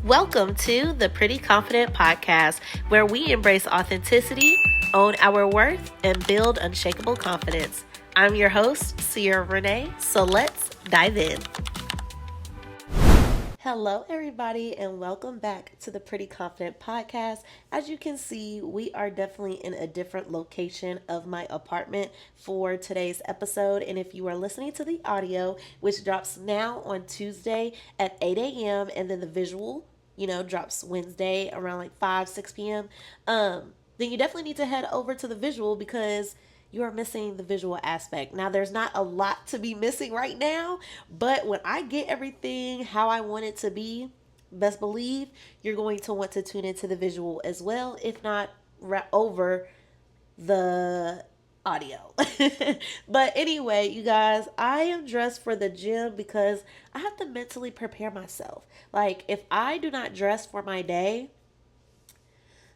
Welcome to the Pretty Confident Podcast, where we embrace authenticity, own our worth, and build unshakable confidence. I'm your host, Sierra Renee, so let's dive in. Hello, everybody, and welcome back to the Pretty Confident Podcast. As you can see, we are definitely in a different location of my apartment for today's episode. And if you are listening to the audio, which drops now on Tuesday at 8 a.m., and then the visual, drops Wednesday around like 6 p.m., then you definitely need to head over to the visual because you are missing the visual aspect. Now, there's not a lot to be missing right now, but when I get everything how I want it to be, best believe you're going to want to tune into the visual as well, if not over the audio. But anyway, you guys, I am dressed for the gym because I have to mentally prepare myself. Like, if I do not dress for my day,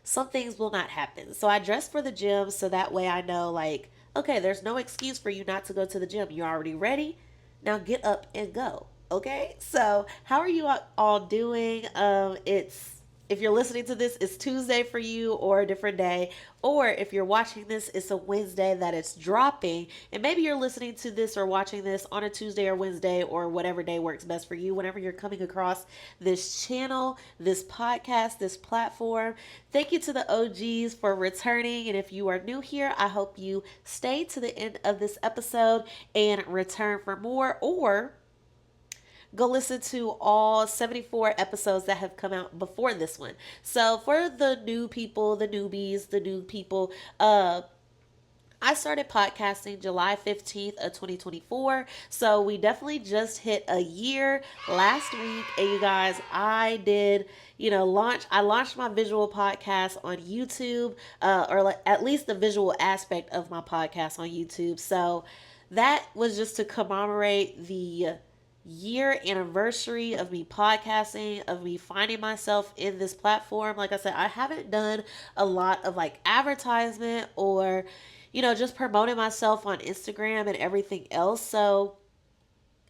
some things will not happen. So I dress for the gym so that way I know, like, okay, there's no excuse for you not to go to the gym. You're already ready. Now get up and go. Okay? So how are you all doing? If you're listening to this, it's Tuesday for you or a different day. Or if you're watching this, it's a Wednesday that it's dropping. And maybe you're listening to this or watching this on a Tuesday or Wednesday or whatever day works best for you. Whenever you're coming across this channel, this podcast, this platform. Thank you to the OGs for returning. And if you are new here, I hope you stay to the end of this episode and return for more, or go listen to all 74 episodes that have come out before this one. So for the new people, the newbies, the new people, I started podcasting July 15th of 2024. So we definitely just hit a year last week. And you guys, I did, I launched my visual podcast on YouTube, or at least the visual aspect of my podcast on YouTube. So that was just to commemorate the year anniversary of me podcasting, of me finding myself in this platform. Like I said, I haven't done a lot of like advertisement or, just promoting myself on Instagram and everything else. So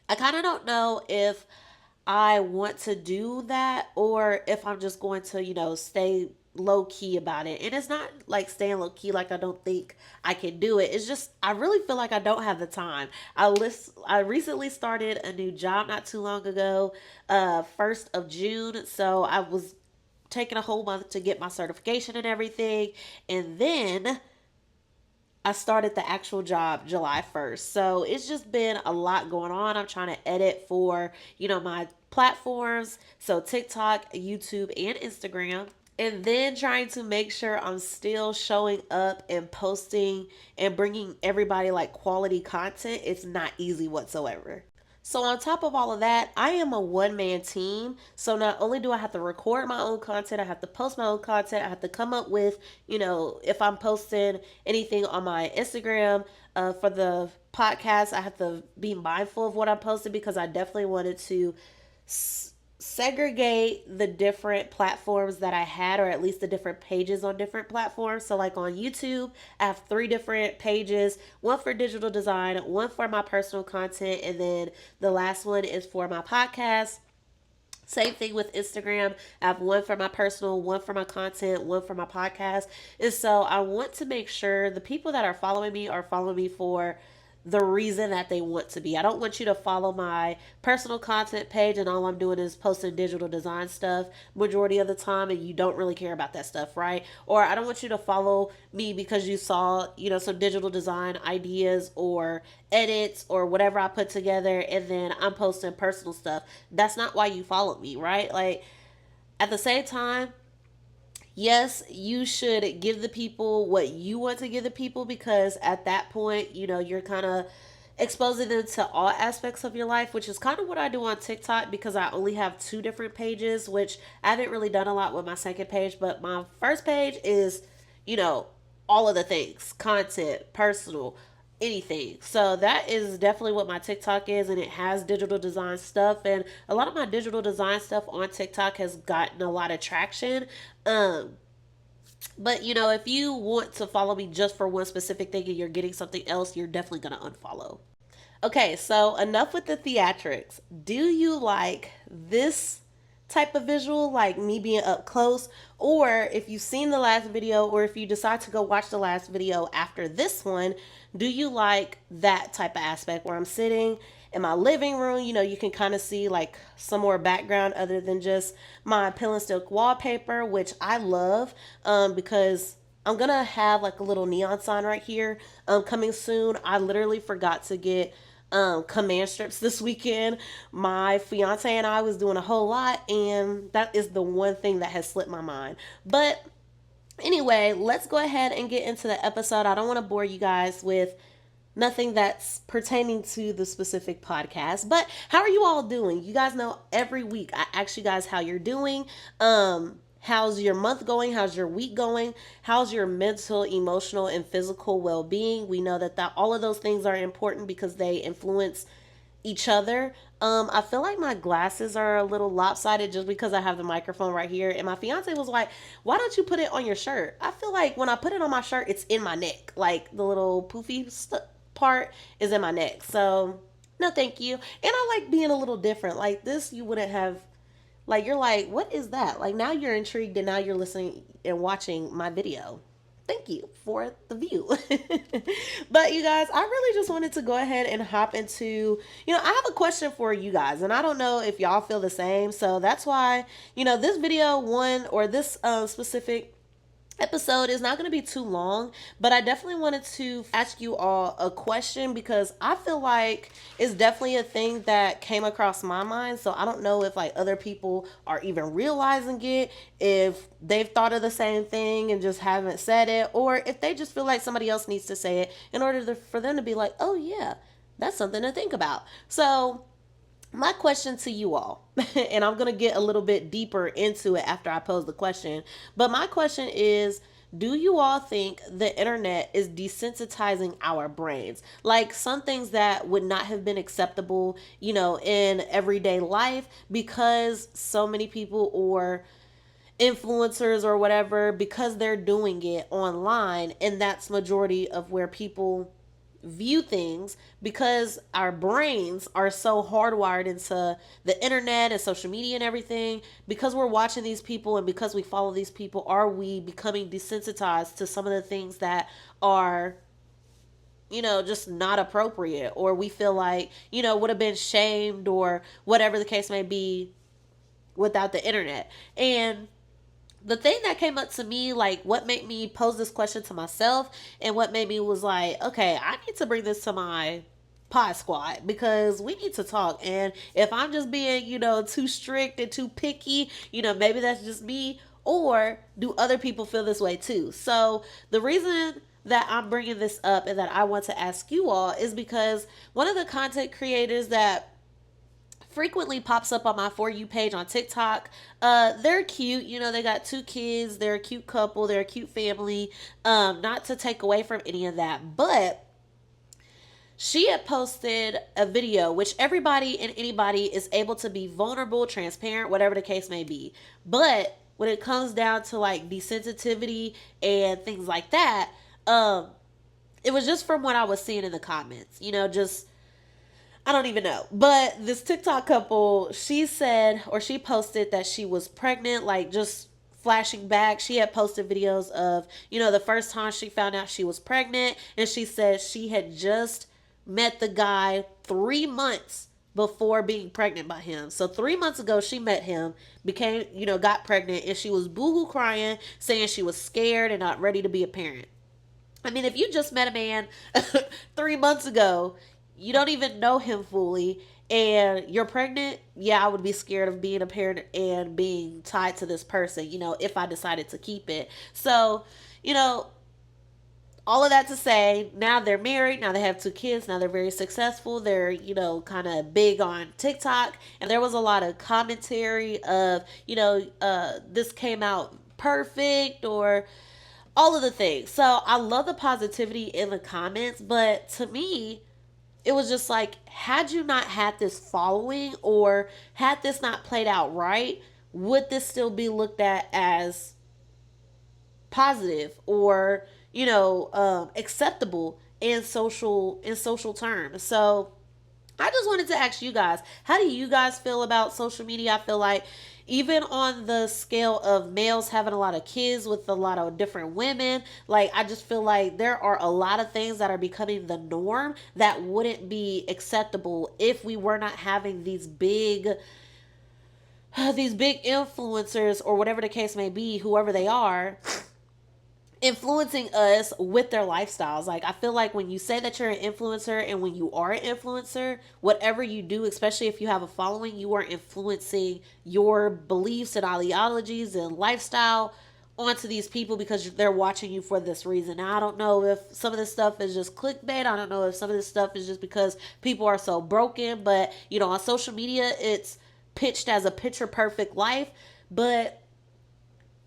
I kind of don't know if I want to do that or if I'm just going to, stay low key about it. And it's not like staying low key like I don't think I can do it. It's just I really feel like I don't have the time. I recently started a new job not too long ago, 1st of June. So I was taking a whole month to get my certification and everything. And then I started the actual job July 1st. So it's just been a lot going on. I'm trying to edit for, my platforms. So TikTok, YouTube, and Instagram. And then trying to make sure I'm still showing up and posting and bringing everybody like quality content. It's not easy whatsoever. So on top of all of that, I am a one-man team. So not only do I have to record my own content, I have to post my own content. I have to come up with, if I'm posting anything on my Instagram for the podcast, I have to be mindful of what I'm posting because I definitely wanted to segregate the different platforms that I had, or at least the different pages on different platforms. So like on YouTube, I have 3 different pages, one for digital design, one for my personal content, and then the last one is for my podcast. Same thing with Instagram. I have one for my personal, one for my content, one for my podcast. And so I want to make sure the people that are following me for the reason that they want to be. I don't want you to follow my personal content page and all I'm doing is posting digital design stuff majority of the time and you don't really care about that stuff, right? Or I don't want you to follow me because you saw, some digital design ideas or edits or whatever I put together and then I'm posting personal stuff. That's not why you followed me, right? Like, at the same time, yes, you should give the people what you want to give the people because at that point, you're kind of exposing them to all aspects of your life, which is kind of what I do on TikTok because I only have 2 different pages, which I haven't really done a lot with my second page. But my first page is, all of the things, content, personal, anything. So that is definitely what my TikTok is, and it has digital design stuff, and a lot of my digital design stuff on TikTok has gotten a lot of traction. But if you want to follow me just for one specific thing and you're getting something else, you're definitely going to unfollow. Okay, so enough with the theatrics. Do you like this type of visual, like me being up close, or if you've seen the last video, or if you decide to go watch the last video after this one, do you like that type of aspect where I'm sitting in my living room? You can kind of see like some more background other than just my pill and silk wallpaper, which I love, because I'm gonna have like a little neon sign right here coming soon. I literally forgot to get command strips this weekend. My fiance and I was doing a whole lot, and that is the one thing that has slipped my mind. But anyway, let's go ahead and get into the episode. I don't want to bore you guys with nothing that's pertaining to the specific podcast. But how are you all doing? You guys know every week I ask you guys how you're doing. How's your month going? How's your week going? How's your mental, emotional, and physical well-being? We know that all of those things are important because they influence each other. I feel like my glasses are a little lopsided just because I have the microphone right here. And my fiance was like, "Why don't you put it on your shirt?" I feel like when I put it on my shirt, it's in my neck. Like the little poofy part is in my neck. So, no, thank you. And I like being a little different. Like this, you wouldn't have, like, you're like, what is that? Like now you're intrigued and now you're listening and watching my video. Thank you for the view. But you guys, I really just wanted to go ahead and hop into, I have a question for you guys, and I don't know if y'all feel the same. So that's why, this video one, or this specific episode is not going to be too long, but I definitely wanted to ask you all a question because I feel like it's definitely a thing that came across my mind. So I don't know if like other people are even realizing it, if they've thought of the same thing and just haven't said it, or if they just feel like somebody else needs to say it in order for them to be like, oh yeah, that's something to think about. So my question to you all, and I'm going to get a little bit deeper into it after I pose the question, but my question is, do you all think the internet is desensitizing our brains? Like some things that would not have been acceptable, in everyday life because so many people or influencers or whatever, because they're doing it online, and that's majority of where people view things, because our brains are so hardwired into the internet and social media and everything. Because we're watching these people and because we follow these people, are we becoming desensitized to some of the things that are, just not appropriate, or we feel like, would have been shamed or whatever the case may be without the internet? And the thing that came up to me, like what made me pose this question to myself and what made me was like, okay, I need to bring this to my pod squad because we need to talk. And if I'm just being, too strict and too picky, maybe that's just me, or do other people feel this way too? So the reason that I'm bringing this up and that I want to ask you all is because one of the content creators that frequently pops up on my For You page on TikTok. They're cute. They got 2 kids. They're a cute couple. They're a cute family. Not to take away from any of that, but she had posted a video, which everybody and anybody is able to be vulnerable, transparent, whatever the case may be. But when it comes down to like desensitivity and things like that, it was just from what I was seeing in the comments, just I don't even know. But this TikTok couple, she said, or she posted that she was pregnant, like just flashing back. She had posted videos of, the first time she found out she was pregnant. And she said she had just met the guy 3 months before being pregnant by him. So 3 months ago, she met him, became, got pregnant, and she was boohoo crying, saying she was scared and not ready to be a parent. I mean, if you just met a man 3 months ago, you don't even know him fully, and you're pregnant, yeah, I would be scared of being a parent and being tied to this person, if I decided to keep it. So, all of that to say, now they're married, now they have 2 kids, now they're very successful, they're, kind of big on TikTok, and there was a lot of commentary of, this came out perfect, or all of the things. So I love the positivity in the comments, but to me, it was just like, had you not had this following, or had this not played out right, would this still be looked at as positive or, acceptable in social terms? So I just wanted to ask you guys, how do you guys feel about social media? I feel like even on the scale of males having a lot of kids with a lot of different women, like I just feel like there are a lot of things that are becoming the norm that wouldn't be acceptable if we were not having these big influencers or whatever the case may be, whoever they are, influencing us with their lifestyles. Like I feel like when you say that you're an influencer and when you are an influencer, whatever you do, especially if you have a following, you are influencing your beliefs and ideologies and lifestyle onto these people because they're watching you for this reason. Now, I don't know if some of this stuff is just clickbait. I don't know if some of this stuff is just because people are so broken, but on social media it's pitched as a picture perfect life. But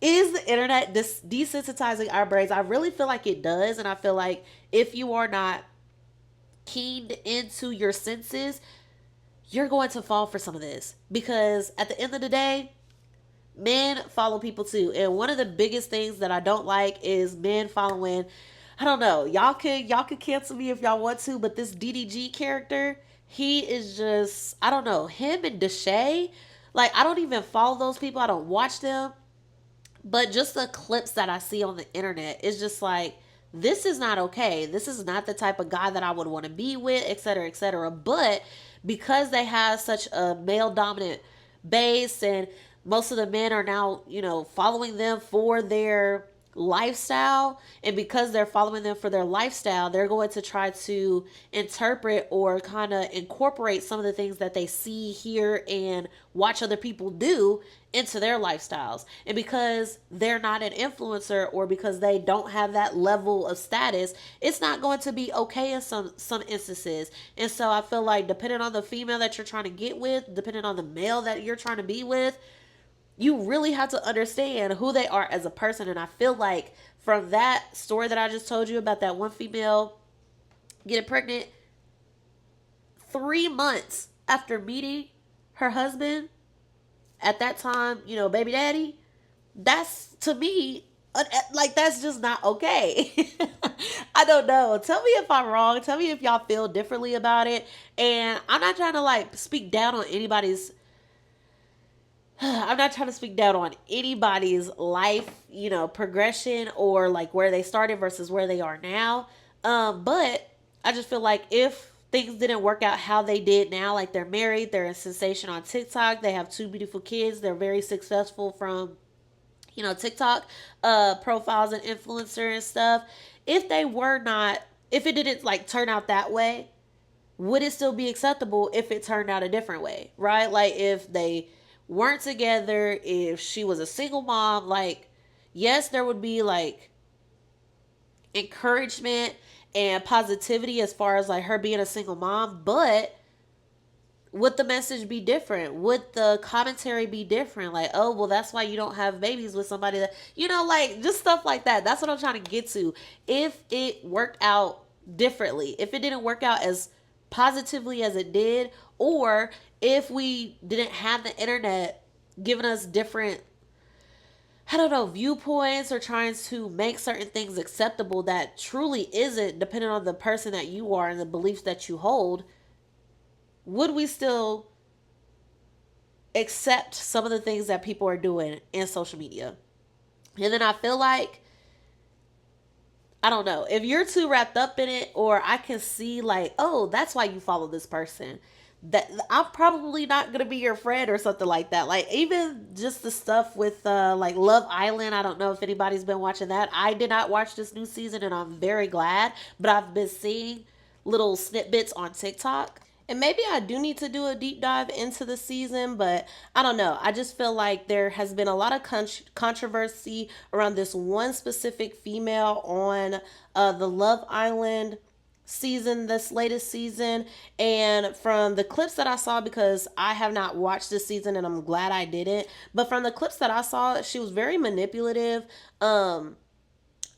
is the internet desensitizing our brains? I really feel like it does. And I feel like if you are not keyed into your senses, you're going to fall for some of this. Because at the end of the day, men follow people too. And one of the biggest things that I don't like is men following, I don't know, y'all could cancel me if y'all want to, but this DDG character, he is just, I don't know, him and Deshay, like I don't even follow those people. I don't watch them. But just the clips that I see on the internet, it's just like, this is not okay. This is not the type of guy that I would want to be with, et cetera, et cetera. But because they have such a male dominant base and most of the men are now, following them for their lifestyle, and because they're following them for their lifestyle, they're going to try to interpret or kind of incorporate some of the things that they see, hear, and watch other people do into their lifestyles. And because they're not an influencer or because they don't have that level of status, it's not going to be okay in some instances. And so I feel like depending on the female that you're trying to get with, depending on the male that you're trying to be with, you really have to understand who they are as a person. And I feel like from that story that I just told you about that one female getting pregnant 3 months after meeting her husband, at that time, baby daddy, that's to me, like, that's just not okay. I don't know. Tell me if I'm wrong. Tell me if y'all feel differently about it. And I'm not trying to like speak down on anybody's I'm not trying to speak down on anybody's life, progression or like where they started versus where they are now. But I just feel like if things didn't work out how they did now, like they're married, they're a sensation on TikTok, they have two beautiful kids, they're very successful from, TikTok profiles and influencer and stuff. If it didn't like turn out that way, would it still be acceptable if it turned out a different way, right? Like if they weren't together, if she was a single mom, like, yes, there would be like encouragement and positivity as far as like her being a single mom, but would the message be different? Would the commentary be different? Like, oh, well, that's why you don't have babies with somebody that, like just stuff like that. That's what I'm trying to get to. If it worked out differently, if it didn't work out as positively as it did, or if we didn't have the internet giving us different, I don't know, viewpoints or trying to make certain things acceptable that truly isn't, depending on the person that you are and the beliefs that you hold, would we still accept some of the things that people are doing in social media? And then I feel like, I don't know, if you're too wrapped up in it, or I can see like, oh, that's why you follow this person, that I'm probably not gonna be your friend or something like that. Like even just the stuff with like Love Island. I don't know if anybody's been watching that. I did not watch this new season and I'm very glad, but I've been seeing little snippets on TikTok. And maybe I do need to do a deep dive into the season, but I don't know. I just feel like there has been a lot of controversy around this one specific female on the Love Island season, this latest season. And from the clips that I saw, because I have not watched this season and I'm glad I didn't, but from the clips that I saw, she was very manipulative.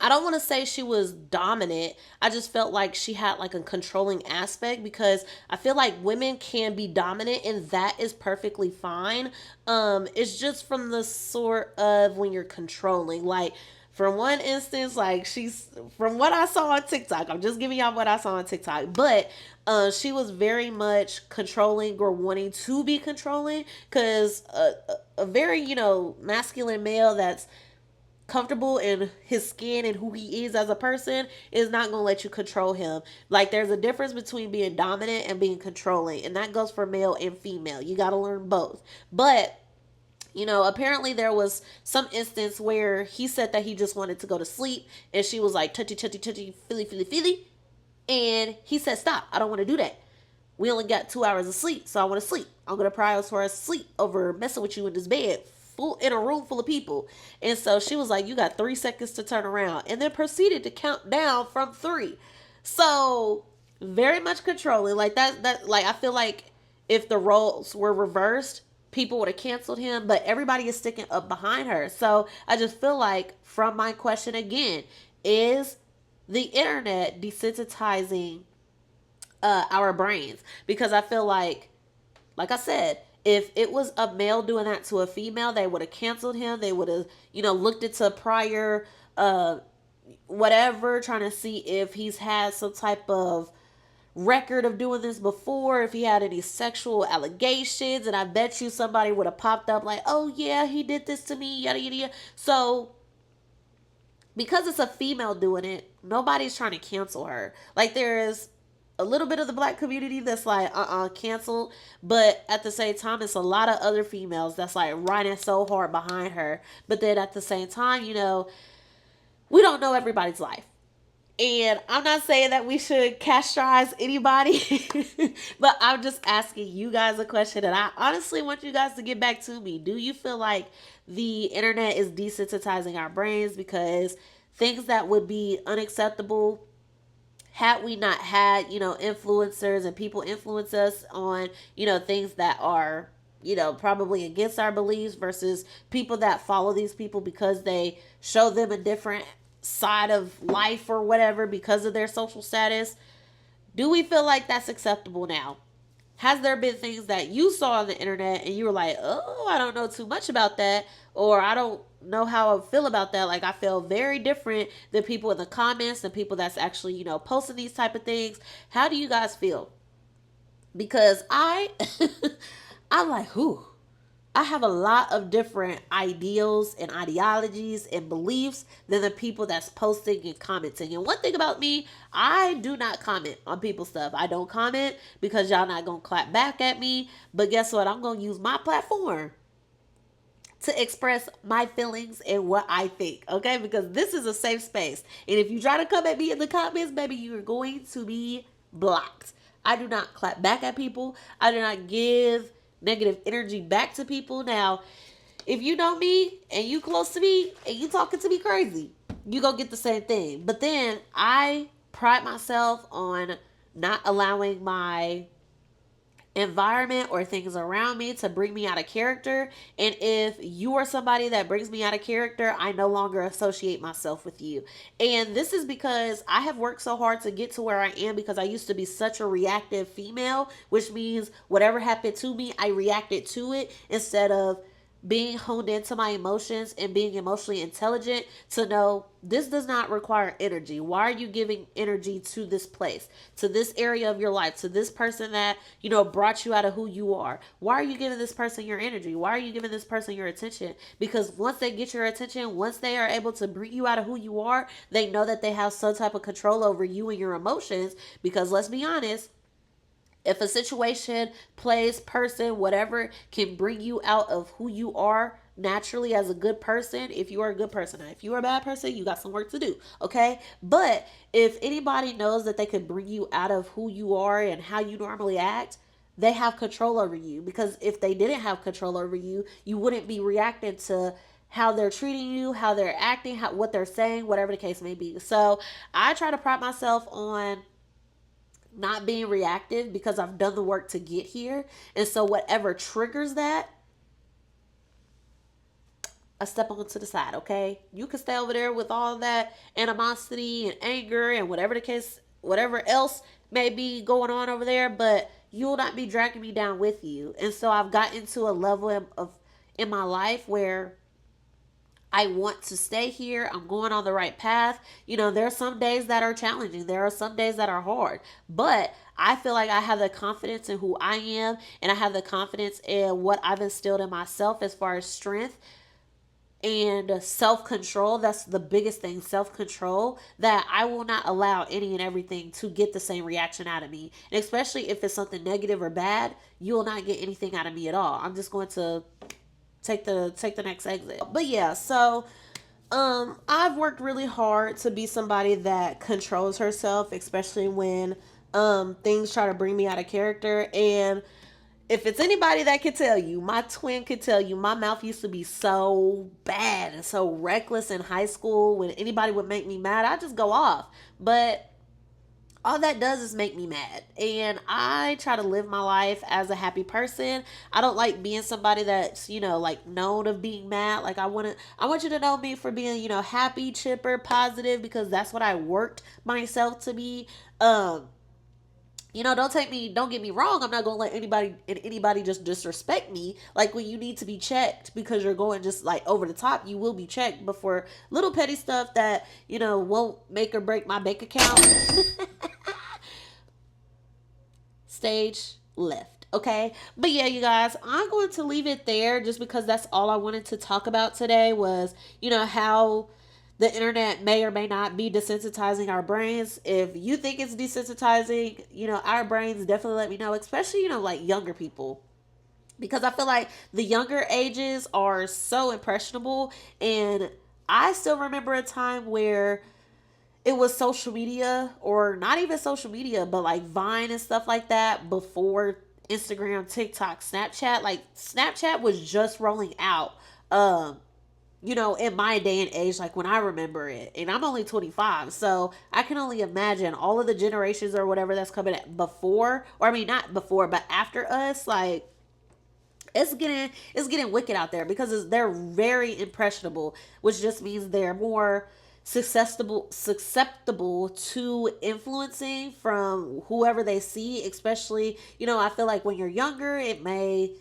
I don't want to say she was dominant. I just felt like she had like a controlling aspect, because I feel like women can be dominant and that is perfectly fine. It's just from the sort of when you're controlling, like from one instance, like she's, from what I saw on TikTok, I'm just giving y'all what I saw on TikTok, but she was very much controlling or wanting to be controlling, because a very, masculine male that's comfortable in his skin and who he is as a person is not going to let you control him. Like, there's a difference between being dominant and being controlling, and that goes for male and female. You got to learn both. But apparently there was some instance where he said that he just wanted to go to sleep, and she was like, touchy, touchy, touchy, feely, feely, feely. And he said, stop, I don't want to do that. We only got 2 hours of sleep, so I want to sleep. I'm going to prioritize sleep over messing with you in this bed full in a room full of people. And so she was like, you got 3 seconds to turn around, and then proceeded to count down from three. So very much controlling. Like that like, I feel like if the roles were reversed, people would have canceled him, but everybody is sticking up behind her. So I just feel like, from my question again, is the internet desensitizing our brains? Because I feel like I said, if it was a male doing that to a female, they would have canceled him. They would have, looked into prior whatever, trying to see if he's had some type of record of doing this before, if he had any sexual allegations. And I bet you somebody would have popped up like, oh yeah, he did this to me, yada yada yada. So because it's a female doing it, nobody's trying to cancel her. Like, there is a little bit of the black community that's like, cancel. But at the same time, it's a lot of other females that's like riding so hard behind her. But then at the same time, we don't know everybody's life. And I'm not saying that we should castrate anybody, but I'm just asking you guys a question, and I honestly want you guys to get back to me. Do you feel like the internet is desensitizing our brains? Because things that would be unacceptable had we not had, influencers and people influence us on, things that are, probably against our beliefs, versus people that follow these people because they show them a different side of life or whatever because of their social status. Do we feel like that's acceptable now? Has there been things that you saw on the internet and you were like, oh, I don't know too much about that, or I don't know how I feel about that? Like, I feel very different than people in the comments and people that's actually, posting these type of things. How do you guys feel? Because I'm like, who? I have a lot of different ideals and ideologies and beliefs than the people that's posting and commenting. And one thing about me, I do not comment on people's stuff. I don't comment because y'all not going to clap back at me. But guess what? I'm going to use my platform to express my feelings and what I think, okay? Because this is a safe space. And if you try to come at me in the comments, baby, you're going to be blocked. I do not clap back at people. I do not give negative energy back to people. Now, if you know me and you close to me and you talking to me crazy, you go get the same thing. But then I pride myself on not allowing my environment or things around me to bring me out of character. And if you are somebody that brings me out of character, I no longer associate myself with you. And this is because I have worked so hard to get to where I am, because I used to be such a reactive female, which means whatever happened to me, I reacted to it instead of being honed into my emotions and being emotionally intelligent to know this does not require energy. Why are you giving energy to this place, to this area of your life, to this person that, brought you out of who you are? Why are you giving this person your energy? Why are you giving this person your attention? Because once they get your attention, once they are able to bring you out of who you are, they know that they have some type of control over you and your emotions. Because let's be honest, if a situation, place, person, whatever can bring you out of who you are naturally as a good person, if you are a good person, if you are a bad person, you got some work to do, okay? But if anybody knows that they can bring you out of who you are and how you normally act, they have control over you. Because if they didn't have control over you, you wouldn't be reacting to how they're treating you, how they're acting, what they're saying, whatever the case may be. So I try to pride myself on not being reactive because I've done the work to get here. And so whatever triggers that, I step on to the side, okay? You can stay over there with all that animosity and anger and whatever the case, whatever else may be going on over there, but you will not be dragging me down with you. And so I've gotten to a level of in my life where I want to stay here. I'm going on the right path. There are some days that are challenging. There are some days that are hard. But I feel like I have the confidence in who I am, and I have the confidence in what I've instilled in myself as far as strength and self control. That's the biggest thing, self control, that I will not allow any and everything to get the same reaction out of me. And especially if it's something negative or bad, you will not get anything out of me at all. I'm just going to take the next exit. But yeah, so I've worked really hard to be somebody that controls herself, especially when things try to bring me out of character. And if it's anybody that could tell you, my twin could tell you, my mouth used to be so bad and so reckless in high school. When anybody would make me mad, I just go off. But all that does is make me mad, and I try to live my life as a happy person. I don't like being somebody that's like known of being mad. Like I want you to know me for being happy, chipper, positive, because that's what I worked myself to be. Don't get me wrong, I'm not gonna let anybody just disrespect me. Like, when you need to be checked because you're going just like over the top, you will be checked. But for little petty stuff that won't make or break my bank account, stage left. Okay, but yeah, you guys, I'm going to leave it there just because that's all I wanted to talk about today was how the internet may or may not be desensitizing our brains. If you think it's desensitizing our brains, definitely let me know, especially like younger people, because I feel like the younger ages are so impressionable. And I still remember a time where it was social media, or not even social media, but like Vine and stuff like that, before Instagram, TikTok, Snapchat. Like, Snapchat was just rolling out. In my day and age, like when I remember it. And I'm only 25, so I can only imagine all of the generations or whatever that's coming before, or I mean, not before, but after us. Like, it's getting wicked out there because they're very impressionable, which just means they're more susceptible to influencing from whoever they see. Especially, I feel like when you're younger, it may,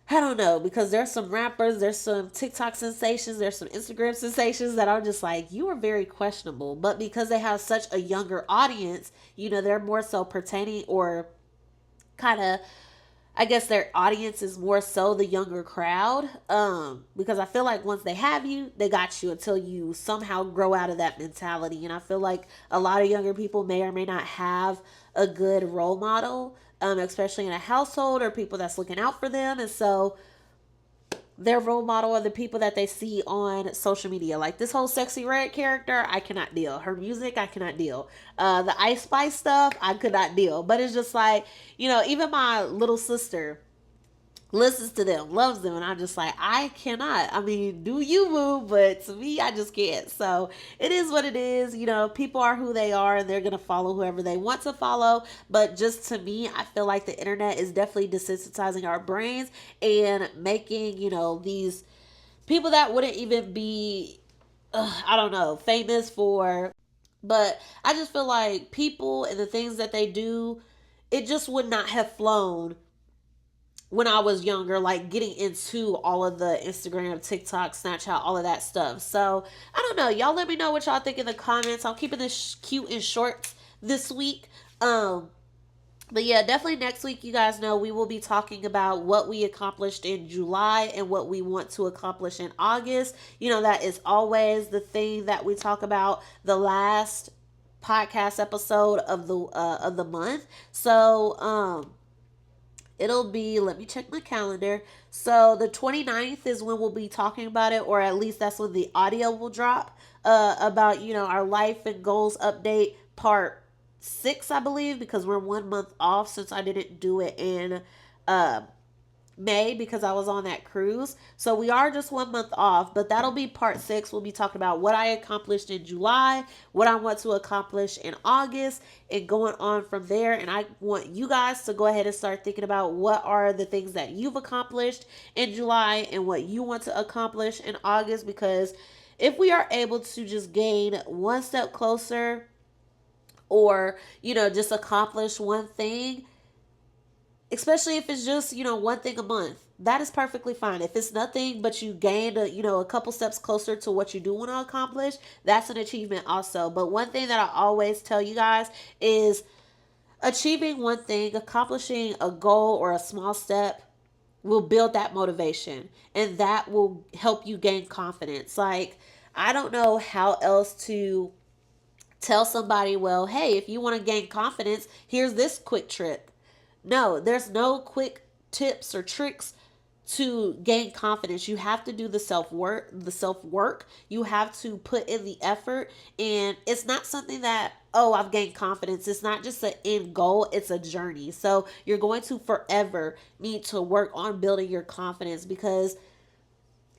I don't know, because there's some rappers, there's some TikTok sensations, there's some Instagram sensations that are just like, you are very questionable. But because they have such a younger audience, they're more so pertaining, or kind of, I guess their audience is more so the younger crowd. Because I feel like once they have you, they got you until you somehow grow out of that mentality. And I feel like a lot of younger people may or may not have a good role model, especially in a household, or people that's looking out for them. And so their role model are the people that they see on social media. Like, this whole Sexy Red character, I cannot deal. Her music, I cannot deal. The Ice Spice stuff, I could not deal. But it's just like, even my little sister listens to them, loves them, and I'm just like, I cannot. I mean, do you, boo? But to me, I just can't. So it is what it is. People are who they are, and they're gonna follow whoever they want to follow. But just to me, I feel like the internet is definitely desensitizing our brains and making these people that wouldn't even be, I don't know, famous for. But I just feel like people and the things that they do, it just would not have flown when I was younger, like getting into all of the Instagram, TikTok, Snapchat, all of that stuff. So I don't know. Y'all let me know what y'all think in the comments. I'm keeping this cute and short this week. But yeah, definitely next week, you guys know we will be talking about what we accomplished in July and what we want to accomplish in August. That is always the thing that we talk about the last podcast episode of the month. So it'll be, let me check my calendar. So the 29th is when we'll be talking about it, or at least that's when the audio will drop, about, our life and goals update part 6, I believe, because we're 1 month off since I didn't do it in May because I was on that cruise. So we are just 1 month off, but that'll be part 6. We'll be talking about what I accomplished in July, what I want to accomplish in August, and going on from there. And I want you guys to go ahead and start thinking about what are the things that you've accomplished in July and what you want to accomplish in August, because if we are able to just gain one step closer, or just accomplish one thing, especially if it's just one thing a month, that is perfectly fine. If it's nothing but you gained a couple steps closer to what you do want to accomplish, that's an achievement also. But one thing that I always tell you guys is achieving one thing, accomplishing a goal or a small step will build that motivation, and that will help you gain confidence. Like, I don't know how else to tell somebody, well, hey, if you want to gain confidence, here's this quick trick. No, there's no quick tips or tricks to gain confidence. You have to do the self work. You have to put in the effort, and it's not something that, oh, I've gained confidence. It's not just an end goal, it's a journey. So you're going to forever need to work on building your confidence, because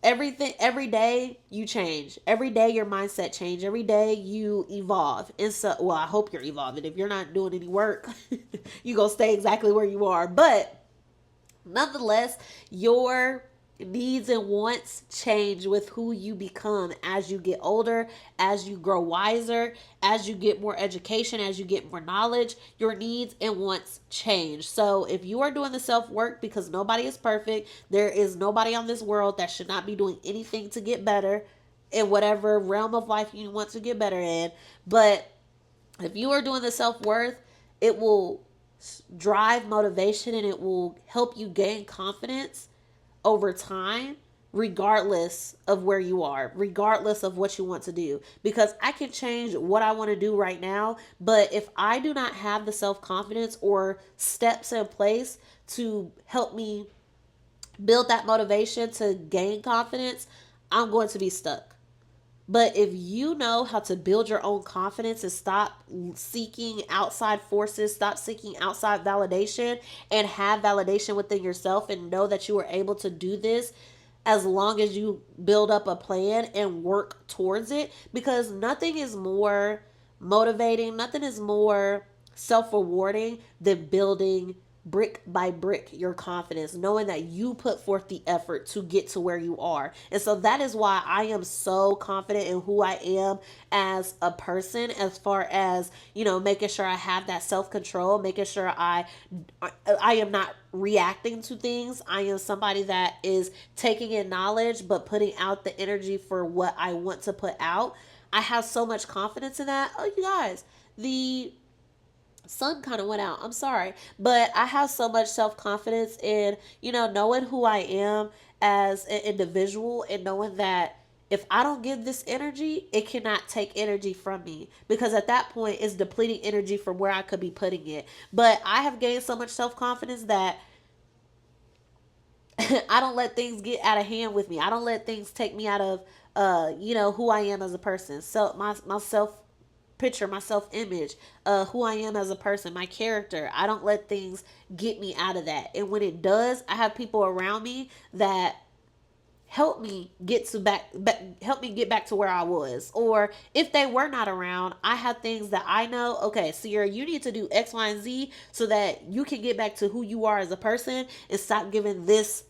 every day you change, every day your mindset change, every day you evolve. And so, well, I hope you're evolving. If you're not doing any work, you gonna stay exactly where you are. But nonetheless, your needs and wants change with who you become as you get older, as you grow wiser, as you get more education, as you get more knowledge. Your needs and wants change. So if you are doing the self work, because nobody is perfect, there is nobody on this world that should not be doing anything to get better in whatever realm of life you want to get better in. But if you are doing the self worth, it will drive motivation, and it will help you gain confidence over time, regardless of where you are, regardless of what you want to do. Because I can change what I want to do right now, but if I do not have the self confidence or steps in place to help me build that motivation to gain confidence, I'm going to be stuck. But if you know how to build your own confidence and stop seeking outside forces, stop seeking outside validation, and have validation within yourself, and know that you are able to do this as long as you build up a plan and work towards it, because nothing is more motivating, nothing is more self rewarding than building brick by brick your confidence, knowing that you put forth the effort to get to where you are. And so that is why I am so confident in who I am as a person, as far as, making sure I have that self-control, making sure I am not reacting to things. I am somebody that is taking in knowledge but putting out the energy for what I want to put out. I have so much confidence in that. Oh, you guys, the sun kind of went out. I'm sorry. But I have so much self confidence in, knowing who I am as an individual, and knowing that if I don't give this energy, it cannot take energy from me, because at that point it's depleting energy from where I could be putting it. But I have gained so much self confidence that I don't let things get out of hand with me. I don't let things take me out of who I am as a person. So my self picture, my self image, who I am as a person, my character. I don't let things get me out of that. And when it does, I have people around me that help me get back to where I was. Or if they were not around, I have things that I know, okay, Sierra, you need to do X, Y, and Z so that you can get back to who you are as a person, and stop giving this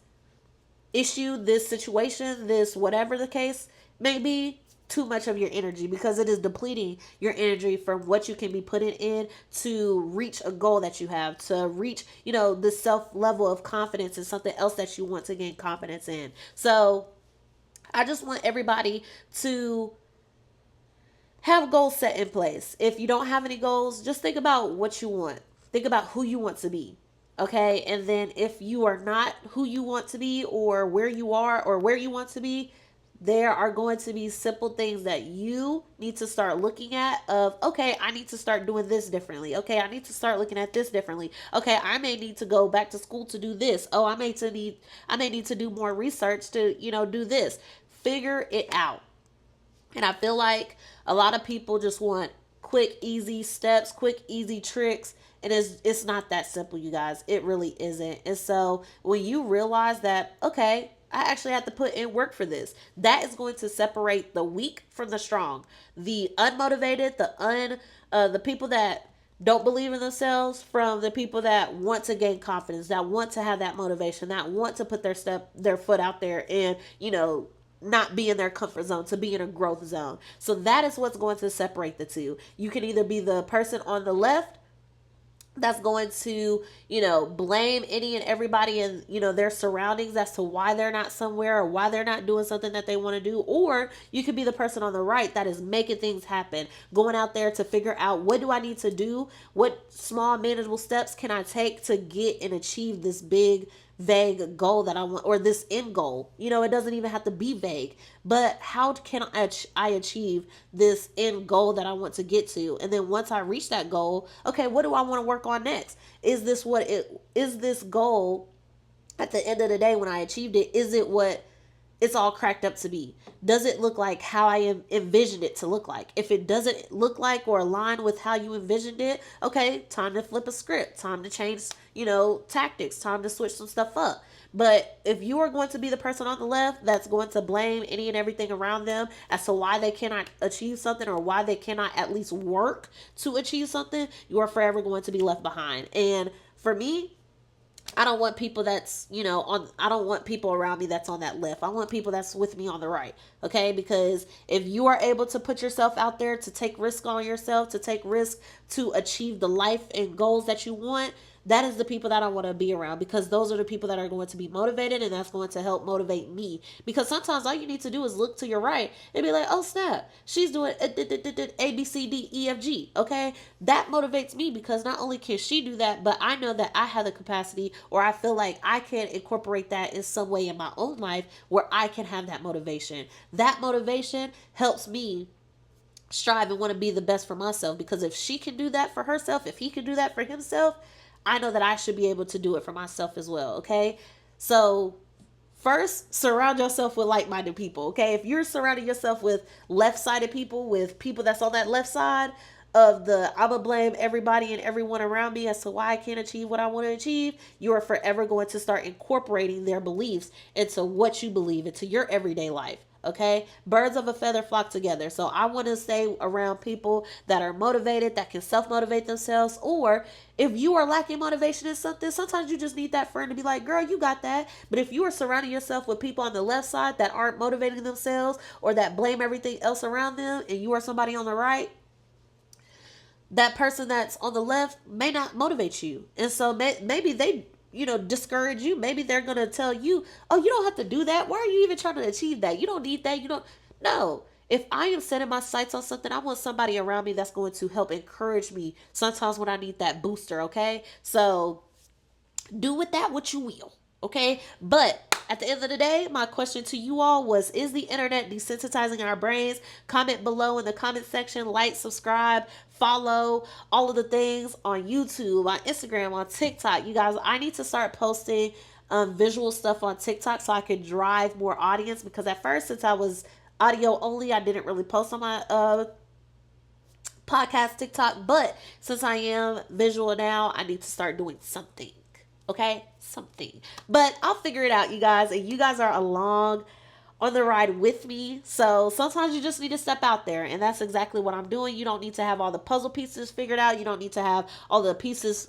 issue, this situation, this whatever the case may be, too much of your energy, because it is depleting your energy from what you can be putting in to reach a goal that you have, to reach, the self level of confidence and something else that you want to gain confidence in. So I just want everybody to have goals set in place. If you don't have any goals, just think about what you want. Think about who you want to be. Okay? And then if you are not who you want to be, or where you are, or where you want to be, there are going to be simple things that you need to start looking at, of, okay, I need to start doing this differently. Okay, I need to start looking at this differently. Okay, I may need to go back to school to do this. Oh, I may need to do more research to, do this. Figure it out. And I feel like a lot of people just want quick, easy steps, quick, easy tricks. And it's not that simple, you guys. It really isn't. And so when you realize that, okay, I actually have to put in work for this, that is going to separate the weak from the strong, the unmotivated, the people that don't believe in themselves, from the people that want to gain confidence, that want to have that motivation, that want to put their foot out there, and not be in their comfort zone, to be in a growth zone. So that is what's going to separate the two. You can either be the person on the left that's going to, blame any and everybody in, their surroundings as to why they're not somewhere or why they're not doing something that they want to do. Or you could be the person on the right that is making things happen, going out there to figure out, what do I need to do? What small manageable steps can I take to get and achieve this big vague goal that I want, or this end goal? It doesn't even have to be vague, but how can I achieve this end goal that I want to get to? And then once I reach that goal, okay, what do I want to work on next? Is this goal at the end of the day when I achieved it, is it what it's all cracked up to be? Does it look like how I envisioned it to look like? If it doesn't look like or align with how you envisioned it, okay, time to flip a script, time to change, tactics, time to switch some stuff up. But if you are going to be the person on the left that's going to blame any and everything around them as to why they cannot achieve something, or why they cannot at least work to achieve something, you are forever going to be left behind. And for me, I don't want people that's, I don't want people around me that's on that left. I want people that's with me on the right. Okay? Because if you are able to put yourself out there, to take risk on yourself, to take risk to achieve the life and goals that you want, that is the people that I want to be around, because those are the people that are going to be motivated, and that's going to help motivate me. Because sometimes all you need to do is look to your right and be like, oh snap, she's doing A, B, C, D, E, F, G. Okay? That motivates me, because not only can she do that, but I know that I have the capacity, or I feel like I can incorporate that in some way in my own life where I can have that motivation. That motivation helps me strive and want to be the best for myself, because if she can do that for herself, if he can do that for himself, I know that I should be able to do it for myself as well. Okay? So first, surround yourself with like-minded people. Okay? If you're surrounding yourself with left-sided people, with people that's on that left side of the I'ma blame everybody and everyone around me as to why I can't achieve what I want to achieve, you are forever going to start incorporating their beliefs into what you believe, into your everyday life. Okay? Birds of a feather flock together. So I want to stay around people that are motivated, that can self-motivate themselves. Or if you are lacking motivation in something, sometimes you just need that friend to be like, girl, you got that. But if you are surrounding yourself with people on the left side that aren't motivating themselves, or that blame everything else around them, and you are somebody on the right, that person that's on the left may not motivate you. And so maybe they, discourage you. Maybe they're going to tell you, oh, you don't have to do that. Why are you even trying to achieve that? You don't need that. You don't. No. If I am setting my sights on something, I want somebody around me that's going to help encourage me sometimes when I need that booster. Okay? So do with that what you will. Okay? But at the end of the day, my question to you all was, is the internet desensitizing our brains? Comment below in the comment section. Like, subscribe, follow, all of the things on YouTube, on Instagram, on TikTok. You guys, I need to start posting visual stuff on TikTok so I can drive more audience, because at first, since I was audio only, I didn't really post on my podcast TikTok. But since I am visual now, I need to start doing something. Okay? Something. But I'll figure it out, you guys. And you guys are along on the ride with me. So sometimes you just need to step out there. And that's exactly what I'm doing. You don't need to have all the puzzle pieces figured out. You don't need to have all the pieces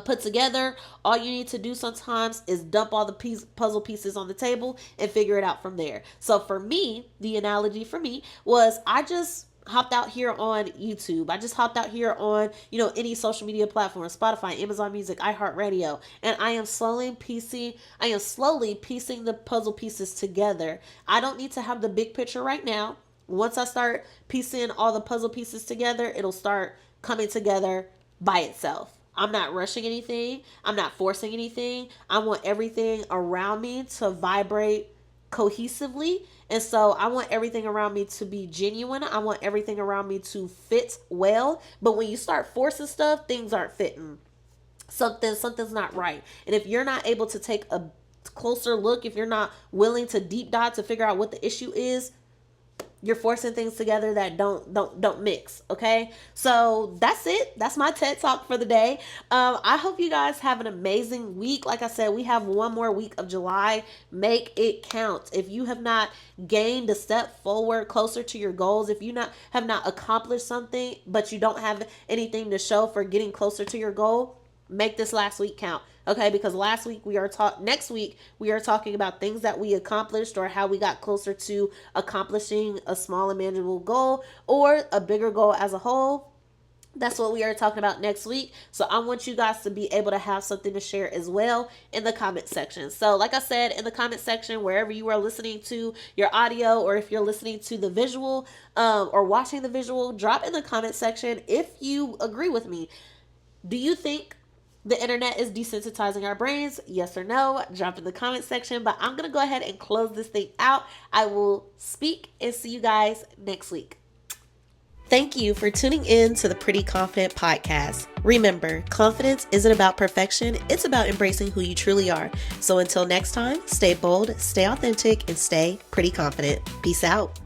put together. All you need to do sometimes is dump all the puzzle pieces on the table and figure it out from there. So for me, the analogy for me was, I just hopped out here on YouTube. I just hopped out here on, any social media platform, Spotify, Amazon Music, iHeartRadio, and I am slowly piecing the puzzle pieces together. I don't need to have the big picture right now. Once I start piecing all the puzzle pieces together, it'll start coming together by itself. I'm not rushing anything. I'm not forcing anything. I want everything around me to vibrate cohesively. And so I want everything around me to be genuine. I want everything around me to fit well. But when you start forcing stuff, things aren't fitting. Something's not right. And if you're not able to take a closer look, if you're not willing to deep dive to figure out what the issue is, you're forcing things together that don't mix. Okay, so that's it. That's my TED talk for the day. I hope you guys have an amazing week. Like I said, we have one more week of July. Make it count. If you have not gained a step forward closer to your goals, if you have not accomplished something, but you don't have anything to show for getting closer to your goal, make this last week count. Okay, because next week we are talking about things that we accomplished, or how we got closer to accomplishing a small and manageable goal, or a bigger goal as a whole. That's what we are talking about next week. So I want you guys to be able to have something to share as well in the comment section. So like I said, in the comment section, wherever you are listening to your audio, or if you're listening to the visual or watching the visual, drop in the comment section if you agree with me. Do you think the internet is desensitizing our brains? Yes or no? Drop in the comment section. But I'm going to go ahead and close this thing out. I will speak and see you guys next week. Thank you for tuning in to the Pretty Confident Podcast. Remember, confidence isn't about perfection, it's about embracing who you truly are. So until next time, stay bold, stay authentic, and stay pretty confident. Peace out.